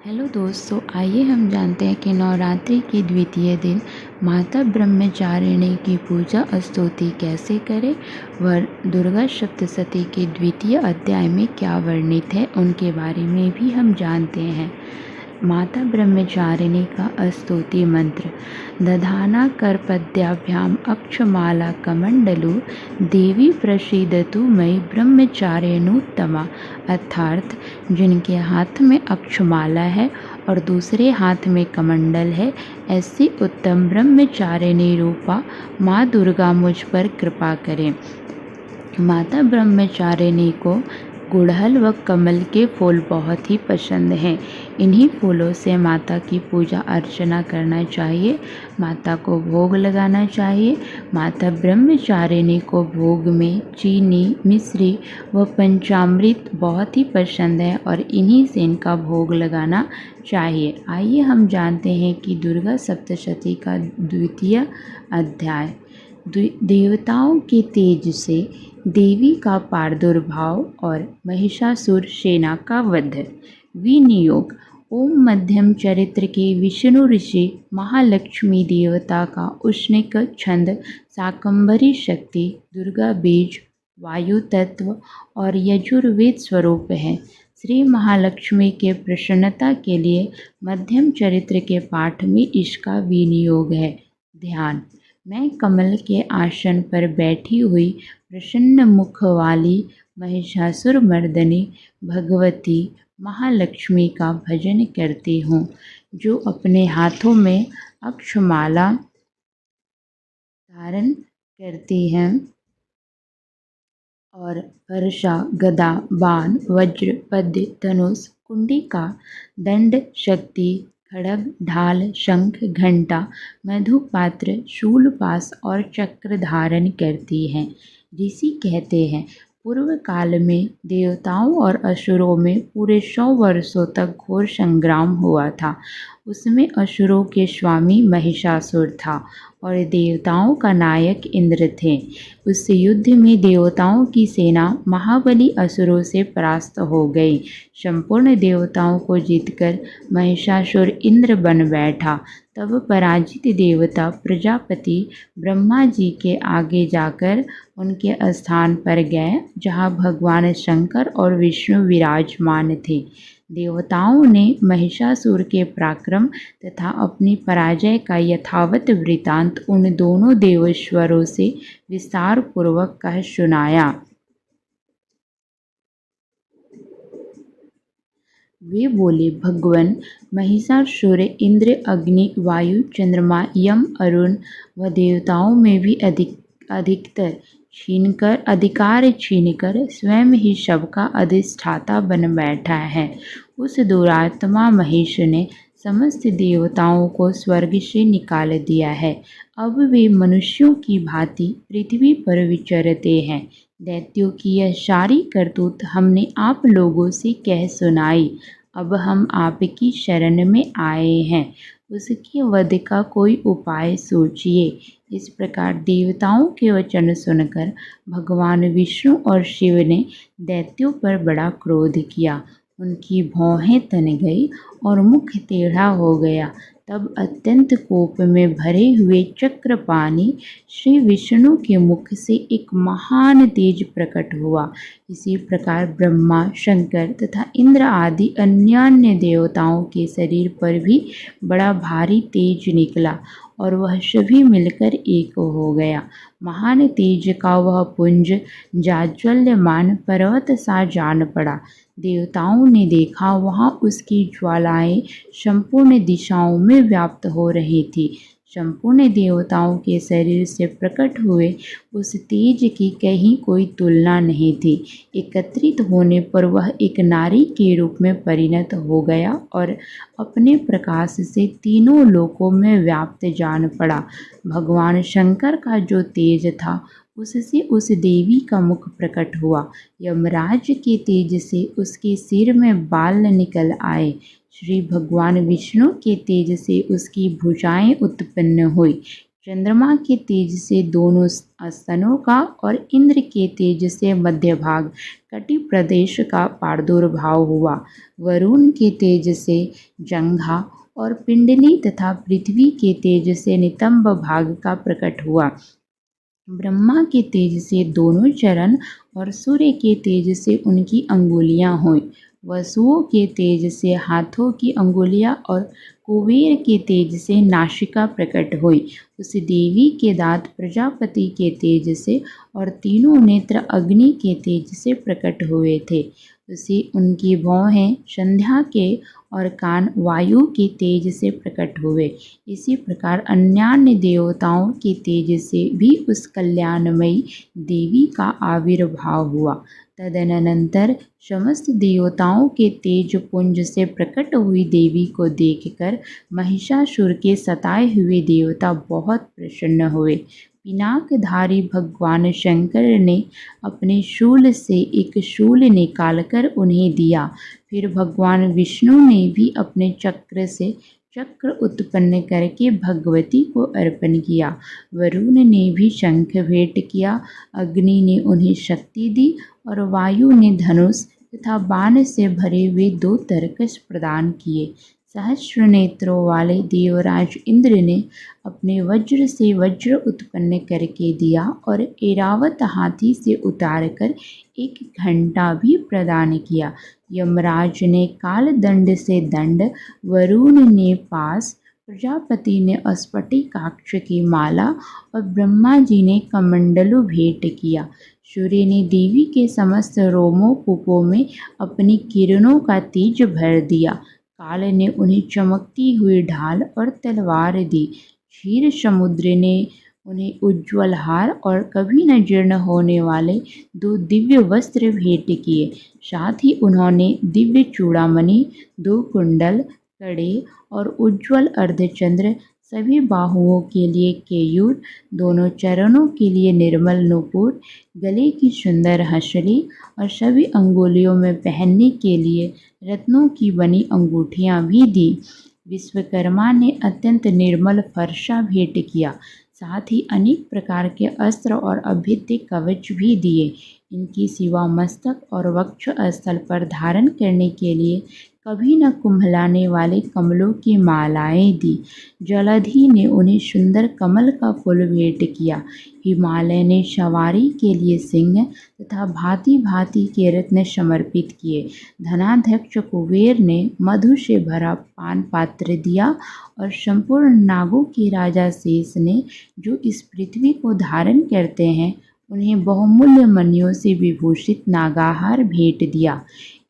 Hello दोस्तों, आइए हम जानते हैं कि नवरात्रि के द्वितीय दिन माता ब्रह्मचारिणी की पूजा स्तुति कैसे करें। व दुर्गा सप्तशती के द्वितीय अध्याय में क्या वर्णित है उनके बारे में भी हम जानते हैं। माता ब्रह्मचारिणी का स्तुति मंत्र। दधाना करपद्याभ्याम अक्षमाला कमंडलु देवी प्रसीदतु मयि ब्रह्मचारिणोत्तमा। अर्थात जिनके हाथ में अक्षमाला है और दूसरे हाथ में कमंडल है, ऐसी उत्तम ब्रह्मचारिणी रूपा माँ दुर्गा मुझ पर कृपा करें। माता ब्रह्मचारिणी को गुड़हल व कमल के फूल बहुत ही पसंद हैं। इन्हीं फूलों से माता की पूजा अर्चना करना चाहिए, माता को भोग लगाना चाहिए। माता ब्रह्मचारिणी को भोग में चीनी, मिश्री व पंचामृत बहुत ही पसंद है और इन्हीं से इनका भोग लगाना चाहिए। आइए हम जानते हैं कि दुर्गा सप्तशती का द्वितीय अध्याय। देवताओं के तेज से देवी का प्रादुर्भाव और महिषासुर सेना का वध। विनियोग। ओम मध्यम चरित्र के विष्णु ऋषि महालक्ष्मी देवता का उष्णिक छंद शाकंभरी शक्ति, दुर्गा बीज, वायु तत्व और यजुर्वेद स्वरूप है। श्री महालक्ष्मी के प्रसन्नता के लिए मध्यम चरित्र के पाठ में इसका विनियोग है। ध्यान। मैं कमल के आसन पर बैठी हुई प्रसन्न मुख वाली महिषासुर मर्दनी भगवती महालक्ष्मी का भजन करती हूँ, जो अपने हाथों में अक्षमाला धारण करती हैं और वर्षा, गदा, बाण, वज्र, पद्य, धनुष, कुंडिका, दंड, शक्ति, खड्ग, ढाल, शंख, घंटा, मधुपात्र, शूलपाश और चक्र धारण करती हैं। ऋषि कहते हैं, पूर्व काल में देवताओं और असुरों में पूरे 100 वर्षों तक घोर संग्राम हुआ था। उसमें असुरों के स्वामी महिषासुर था और देवताओं का नायक इंद्र थे। उस युद्ध में देवताओं की सेना महाबली असुरों से परास्त हो गई। संपूर्ण देवताओं को जीतकर महिषासुर इंद्र बन बैठा। तब पराजित देवता प्रजापति ब्रह्मा जी के आगे जाकर उनके स्थान पर गए, जहाँ भगवान शंकर और विष्णु विराजमान थे। देवताओं ने महिषासुर के पराक्रम तथा अपनी पराजय का यथावत वृतांत उन दोनों देवेश्वरों से विस्तार पूर्वक कह सुनाया। वे बोले, भगवान महिषासुर इंद्र, अग्नि, वायु, चंद्रमा, यम, अरुण व देवताओं में भी अधिकार छीनकर स्वयं ही सबका अधिष्ठाता बन बैठा है। उस दुरात्मा महेश ने समस्त देवताओं को स्वर्ग से निकाल दिया है। अब वे मनुष्यों की भांति पृथ्वी पर विचरते हैं। दैत्यों की यह सारी करतूत हमने आप लोगों से कह सुनाई। अब हम आपकी शरण में आए हैं, उसके वध का कोई उपाय सोचिए। इस प्रकार देवताओं के वचन सुनकर भगवान विष्णु और शिव ने दैत्यों पर बड़ा क्रोध किया। उनकी भौहें तन गई और मुख टेढ़ा हो गया। तब अत्यंत कोप में भरे हुए चक्रपाणि श्री विष्णु के मुख से एक महान तेज प्रकट हुआ। इसी प्रकार ब्रह्मा, शंकर तथा इंद्र आदि अन्य देवताओं के शरीर पर भी बड़ा भारी तेज निकला और वह सभी मिलकर एक हो गया। महान तेज का वह पुंज जाज्वल्यमान पर्वत सा जान पड़ा। देवताओं ने देखा, वहाँ उसकी ज्वालाएं संपूर्ण दिशाओं में व्याप्त हो रही थी। संपूर्ण देवताओं के शरीर से प्रकट हुए उस तेज की कहीं कोई तुलना नहीं थी। एकत्रित होने पर वह एक नारी के रूप में परिणत हो गया और अपने प्रकाश से तीनों लोकों में व्याप्त जान पड़ा। भगवान शंकर का जो तेज था, उससे उस देवी का मुख प्रकट हुआ। यमराज के तेज से उसके सिर में बाल निकल आए। श्री भगवान विष्णु के तेज से उसकी भुजाएं उत्पन्न हुई। चंद्रमा के तेज से दोनों स्तनों का और इंद्र के तेज से मध्य भाग कटि प्रदेश का प्रादुर्भाव हुआ। वरुण के तेज से जंघा और पिंडली तथा पृथ्वी के तेज से नितंब भाग का प्रकट हुआ। ब्रह्मा के तेज से दोनों चरण और सूर्य के तेज से उनकी अंगुलियां हुई। वसुओं के तेज से हाथों की अंगुलियां और कुबेर के तेज से नासिका प्रकट हुई। उस देवी के दांत प्रजापति के तेज से और तीनों नेत्र अग्नि के तेज से प्रकट हुए थे। उसी उनकी भौहें संध्या के और कान वायु के तेज से प्रकट हुए। इसी प्रकार अन्यान्य देवताओं के तेज से भी उस कल्याणमयी देवी का आविर्भाव हुआ। तदनंतर समस्त देवताओं के तेज पुंज से प्रकट हुई देवी को देखकर महिषासुर के सताए हुए देवता बहुत प्रसन्न हुए। पिनाकधारी भगवान शंकर ने अपने शूल से एक शूल निकालकर उन्हें दिया। फिर भगवान विष्णु ने भी अपने चक्र से चक्र उत्पन्न करके भगवती को अर्पण किया। वरुण ने भी शंख भेंट किया। अग्नि ने उन्हें शक्ति दी और वायु ने धनुष तथा बाण से भरे हुए 2 तरकश प्रदान किए। सहस्र नेत्रों वाले देवराज इंद्र ने अपने वज्र से वज्र उत्पन्न करके दिया और ऐरावत हाथी से उतारकर एक घंटा भी प्रदान किया। यमराज ने काल दंड से दंड, वरुण ने पास, प्रजापति ने स्फटिकाक्ष की माला और ब्रह्मा जी ने कमंडलु भेंट किया। सूर्य ने देवी के समस्त रोमों कूपों में अपनी किरणों का तेज भर दिया। काल ने उन्हें चमकती हुई ढाल और तलवार दी। क्षीर समुद्र ने उन्हें उज्ज्वल हार और कभी न जीर्ण होने वाले 2 दिव्य वस्त्र भेंट किए। साथ ही उन्होंने दिव्य चूड़ामणि, 2 कुंडल, कड़े और उज्ज्वल अर्धचंद्र, सभी बाहुओं के लिए केयूर, दोनों चरणों के लिए निर्मल नूपुर, गले की सुंदर हंसली और सभी अंगुलियों में पहनने के लिए रत्नों की बनी अंगूठियां भी दी। विश्वकर्मा ने अत्यंत निर्मल फरसा भेंट किया। साथ ही अनेक प्रकार के अस्त्र और अभेद्य कवच भी दिए। इनकी सिवा मस्तक और वक्ष स्थल पर धारण करने के लिए कभी न कुम्हलाने वाले कमलों की मालाएं दी। जलधि ने उन्हें सुंदर कमल का फूल भेंट किया। हिमालय ने सवारी के लिए सिंह तथा भांति भांति के रत्न समर्पित किए। धनाध्यक्ष कुबेर ने मधु से भरा पान पात्र दिया और संपूर्ण नागों के राजा शेष ने, जो इस पृथ्वी को धारण करते हैं, उन्हें बहुमूल्य मणियों से विभूषित नागाहार भेंट दिया।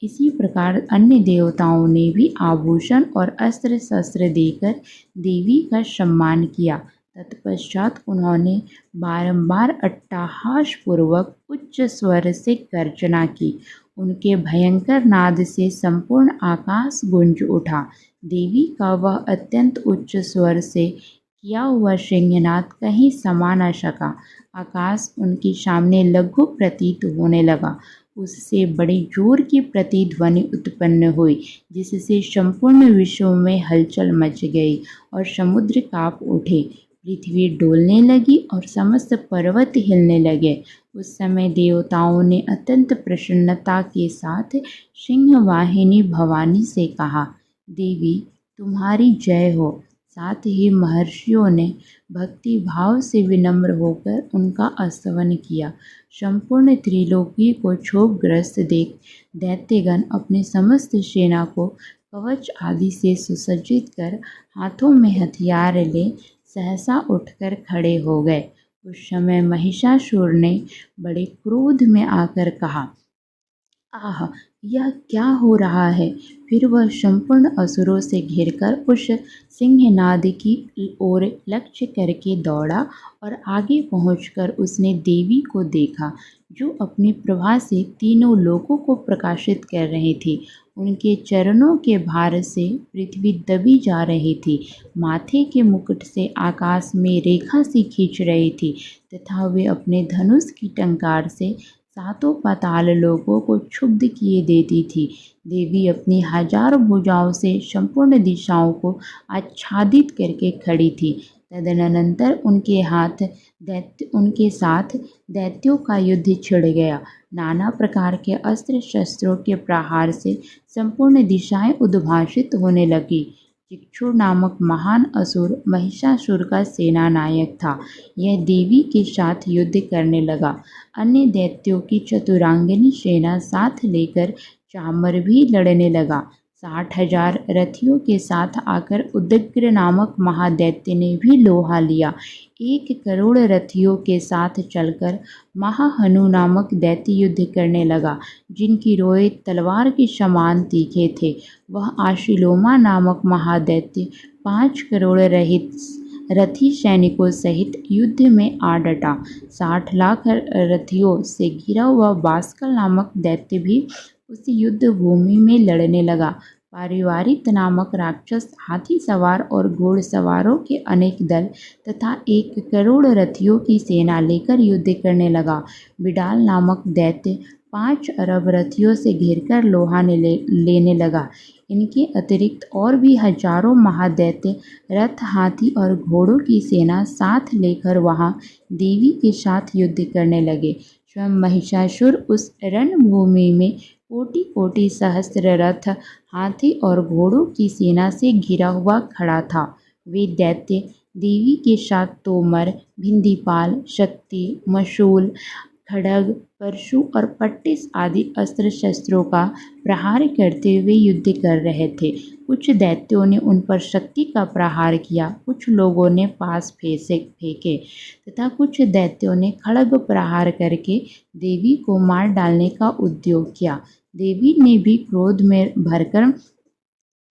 इसी प्रकार अन्य देवताओं ने भी आभूषण और अस्त्र शस्त्र देकर देवी का सम्मान किया। तत्पश्चात उन्होंने बारंबार अट्टहास पूर्वक उच्च स्वर से गर्जना की। उनके भयंकर नाद से संपूर्ण आकाश गूंज उठा। देवी का वह अत्यंत उच्च स्वर से किया हुआ सिंहनाद कहीं समा न सका। आकाश उनके सामने लघु प्रतीत होने लगा। उससे बड़ी जोर की प्रतिध्वनि उत्पन्न हुई, जिससे संपूर्ण विश्व में हलचल मच गई और समुद्र कांप उठे। पृथ्वी डोलने लगी और समस्त पर्वत हिलने लगे। उस समय देवताओं ने अत्यंत प्रसन्नता के साथ सिंहवाहिनी भवानी से कहा, देवी तुम्हारी जय हो। साथ ही महर्षियों ने भक्ति भाव से विनम्र होकर उनका स्तवन किया। संपूर्ण त्रिलोकी को क्षोभग्रस्त देख दैत्यगण अपने समस्त सेना को कवच आदि से सुसज्जित कर हाथों में हथियार ले सहसा उठकर खड़े हो गए। उस समय महिषासुर ने बड़े क्रोध में आकर कहा, आह, यह क्या हो रहा है। फिर वह संपूर्ण असुरों से घिरकर उस सिंहनाद की ओर लक्ष्य करके दौड़ा और आगे पहुंचकर उसने देवी को देखा, जो अपनी प्रभा से तीनों लोकों को प्रकाशित कर रही थी। उनके चरणों के भार से पृथ्वी दबी जा रही थी। माथे के मुकुट से आकाश में रेखा सी खींच रही थी तथा वे अपने धनुष की टंकार से सातों पाताल लोकों को क्षुब्ध किए देती थी। देवी अपनी 1000 भुजाओं से संपूर्ण दिशाओं को आच्छादित करके खड़ी थी। तदनंतर उनके साथ दैत्यों का युद्ध छिड़ गया। नाना प्रकार के अस्त्र शस्त्रों के प्रहार से संपूर्ण दिशाएं उद्भासित होने लगी। चिक्षु नामक महान असुर महिषासुर का सेना नायक था। यह देवी के साथ युद्ध करने लगा। अन्य दैत्यों की चतुरांगिनी सेना साथ लेकर चामर भी लड़ने लगा। 60,000 रथियों के साथ आकर उदग्र नामक महादैत्य ने भी लोहा लिया। 1 करोड़ रथियों के साथ चलकर महाहनु नामक दैत्य युद्ध करने लगा, जिनकी रोए तलवार के समान तीखे थे। वह आशिलोमा नामक महादैत्य 5 करोड़ रथी सैनिकों सहित युद्ध में आ डटा। 60 लाख रथियों से घिरा हुआ बास्कल नामक दैत्य भी उस युद्ध भूमि में लड़ने लगा। पारिवारिक नामक राक्षस हाथी सवार और घोड़सवारों के अनेक दल तथा 1 करोड़ रथियों की सेना लेकर युद्ध करने लगा। बिडाल नामक दैत्य 5 अरब रथियों से घिरकर लोहा लेने लगा। इनके अतिरिक्त और भी हजारों महादैत्य रथ, हाथी और घोड़ों की सेना साथ लेकर वहां देवी के साथ युद्ध करने लगे। स्वयं महिषासुर उस रणभूमि में कोटि कोटि सहस्त्र रथ, हाथी और घोड़ों की सेना से घिरा हुआ खड़ा था। वे दैत्य देवी के साथ तोमर, भिंदीपाल, शक्ति, मशूल, खड्ग, परशु और पट्टिस आदि अस्त्र शस्त्रों का प्रहार करते हुए युद्ध कर रहे थे। कुछ दैत्यों ने उन पर शक्ति का प्रहार किया, कुछ लोगों ने पास फेंके तथा कुछ दैत्यों ने खड्ग प्रहार करके देवी को मार डालने का उद्योग किया। देवी ने भी क्रोध में भरकर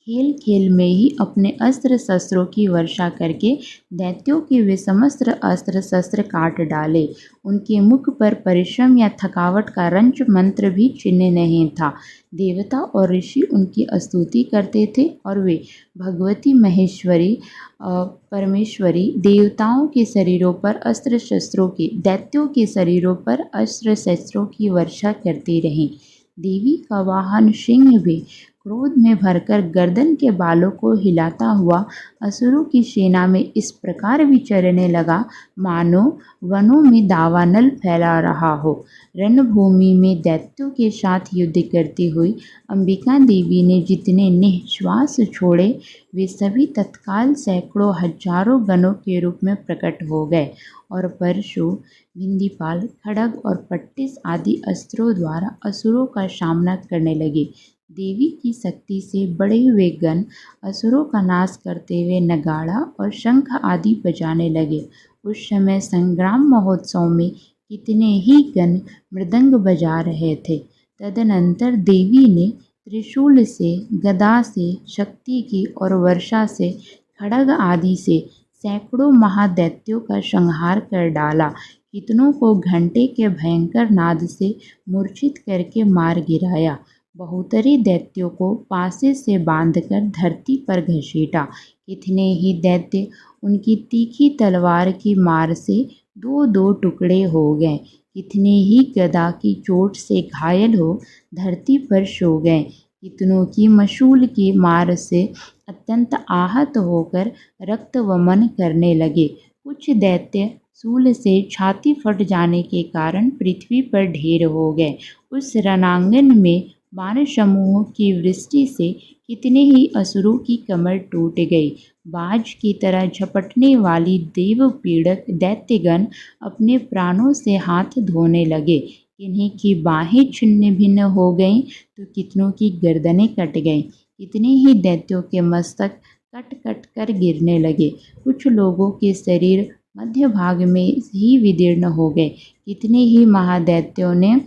खेल खेल में ही अपने अस्त्र शस्त्रों की वर्षा करके दैत्यों के वे समस्त अस्त्र शस्त्र काट डाले। उनके मुख पर परिश्रम या थकावट का रंच मंत्र भी चिन्ह नहीं था। देवता और ऋषि उनकी स्तुति करते थे और वे भगवती महेश्वरी परमेश्वरी देवताओं के शरीरों पर अस्त्र शस्त्रों की, दैत्यों के शरीरों पर अस्त्र शस्त्रों की वर्षा करती रहीं। देवी का वाहन सिंह भी क्रोध में भरकर गर्दन के बालों को हिलाता हुआ असुरों की सेना में इस प्रकार विचरने लगा, मानो वनों में दावानल फैला रहा हो। रणभूमि में दैत्यों के साथ युद्ध करती हुई अंबिका देवी ने जितने निःश्वास छोड़े, वे सभी तत्काल सैकड़ों हजारों गणों के रूप में प्रकट हो गए और परशु, भिंदीपाल, खड्ग और पट्टिस आदि अस्त्रों द्वारा असुरों का सामना करने लगे। देवी की शक्ति से बड़े हुए गण असुरों का नाश करते हुए नगाड़ा और शंख आदि बजाने लगे। उस समय संग्राम महोत्सव में कितने ही गण मृदंग बजा रहे थे। तदनंतर देवी ने त्रिशूल से, गदा से, शक्ति की और वर्षा से, खड्ग आदि से सैकड़ों महादैत्यों का संहार कर डाला। कितनों को घंटे के भयंकर नाद से मूर्छित करके मार गिराया। बहुतरे दैत्यों को पासे से बांधकर धरती पर घसीटा। कितने ही दैत्य उनकी तीखी तलवार की मार से 2-2 टुकड़े हो गए। कितने ही गदा की चोट से घायल हो धरती पर सो गए। कितनों की मशूल की मार से अत्यंत आहत होकर रक्तवमन करने लगे। कुछ दैत्य शूल से छाती फट जाने के कारण पृथ्वी पर ढेर हो गए। उस रणांगन में बाण समूहों की वृष्टि से कितने ही असुरों की कमर टूट गई। बाज की तरह झपटने वाली देव पीड़क दैत्यगण अपने प्राणों से हाथ धोने लगे। किन्हीं की बाहें छिन्न भिन्न हो गईं तो कितनों की गर्दनें कट गईं। कितने ही दैत्यों के मस्तक कट कट कर गिरने लगे। कुछ लोगों के शरीर मध्य भाग में ही विदीर्ण हो गए। कितने ही महादैत्यों ने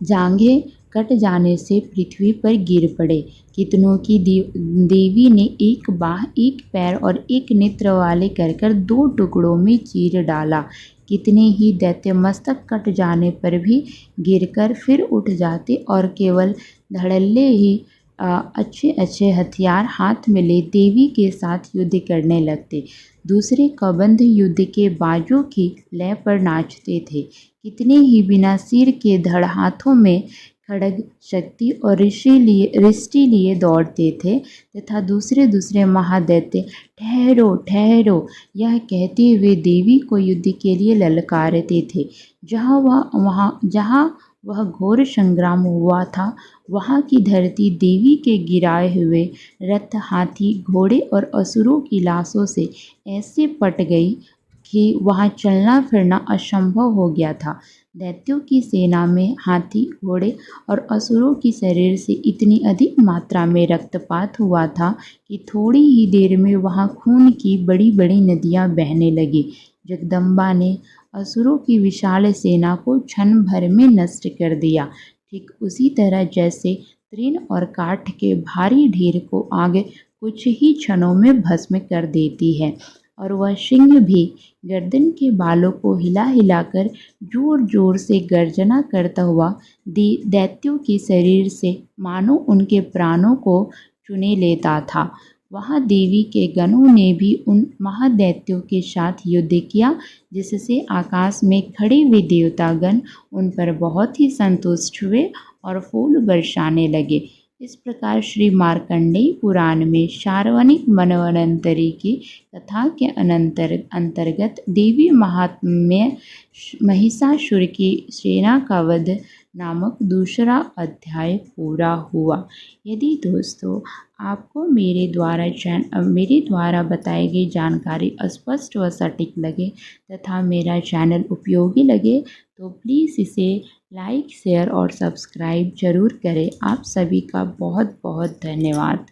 जांघें कट जाने से पृथ्वी पर गिर पड़े। कितनों की देवी ने एक बाह, एक पैर और एक नेत्र वाले कर 2 टुकड़ों में चीर डाला। कितने ही दैत्य मस्तक कट जाने पर भी गिरकर फिर उठ जाते और केवल धड़ल्ले ही अच्छे अच्छे हथियार हाथ में ले देवी के साथ युद्ध करने लगते। दूसरे कबंध युद्ध के बाजों की लय पर नाचते थे। कितने ही बिना सिर के धड़ हाथों में खड्ग शक्ति और रिष्टि लिए दौड़ते थे तथा दूसरे दूसरे महादैत्य ठहरो ठहरो यह कहते हुए देवी को युद्ध के लिए ललकारते थे। जहाँ वह घोर संग्राम हुआ था वहाँ की धरती देवी के गिराए हुए रथ, हाथी, घोड़े और असुरों की लाशों से ऐसे पट गई कि वहाँ चलना फिरना असंभव हो गया था। दैत्यों की सेना में हाथी, घोड़े और असुरों की शरीर से इतनी अधिक मात्रा में रक्तपात हुआ था कि थोड़ी ही देर में वहाँ खून की बड़ी बड़ी नदियाँ बहने लगी। जगदम्बा ने असुरों की विशाल सेना को क्षण भर में नष्ट कर दिया, ठीक उसी तरह जैसे तृण और काठ के भारी ढेर को आग कुछ ही क्षणों में भस्म कर देती है। और वह सिंह भी गर्दन के बालों को हिला हिलाकर जोर जोर से गर्जना करता हुआ दैत्यों के शरीर से मानो उनके प्राणों को चुने लेता था। वहाँ देवी के गणों ने भी उन महादैत्यों के साथ युद्ध किया, जिससे आकाश में खड़े हुए देवतागण उन पर बहुत ही संतुष्ट हुए और फूल बरसाने लगे। इस प्रकार श्री मार्कंडेय पुराण में सार्वजनिक मनवंतरी की कथा के अंतर्गत देवी महात्म्य महिषासुर की सेना का वध नामक दूसरा अध्याय पूरा हुआ। यदि दोस्तों आपको मेरे द्वारा बताई गई जानकारी स्पष्ट व सटीक लगे तथा मेरा चैनल उपयोगी लगे तो प्लीज़ इसे लाइक, शेयर और सब्सक्राइब ज़रूर करें। आप सभी का बहुत बहुत धन्यवाद।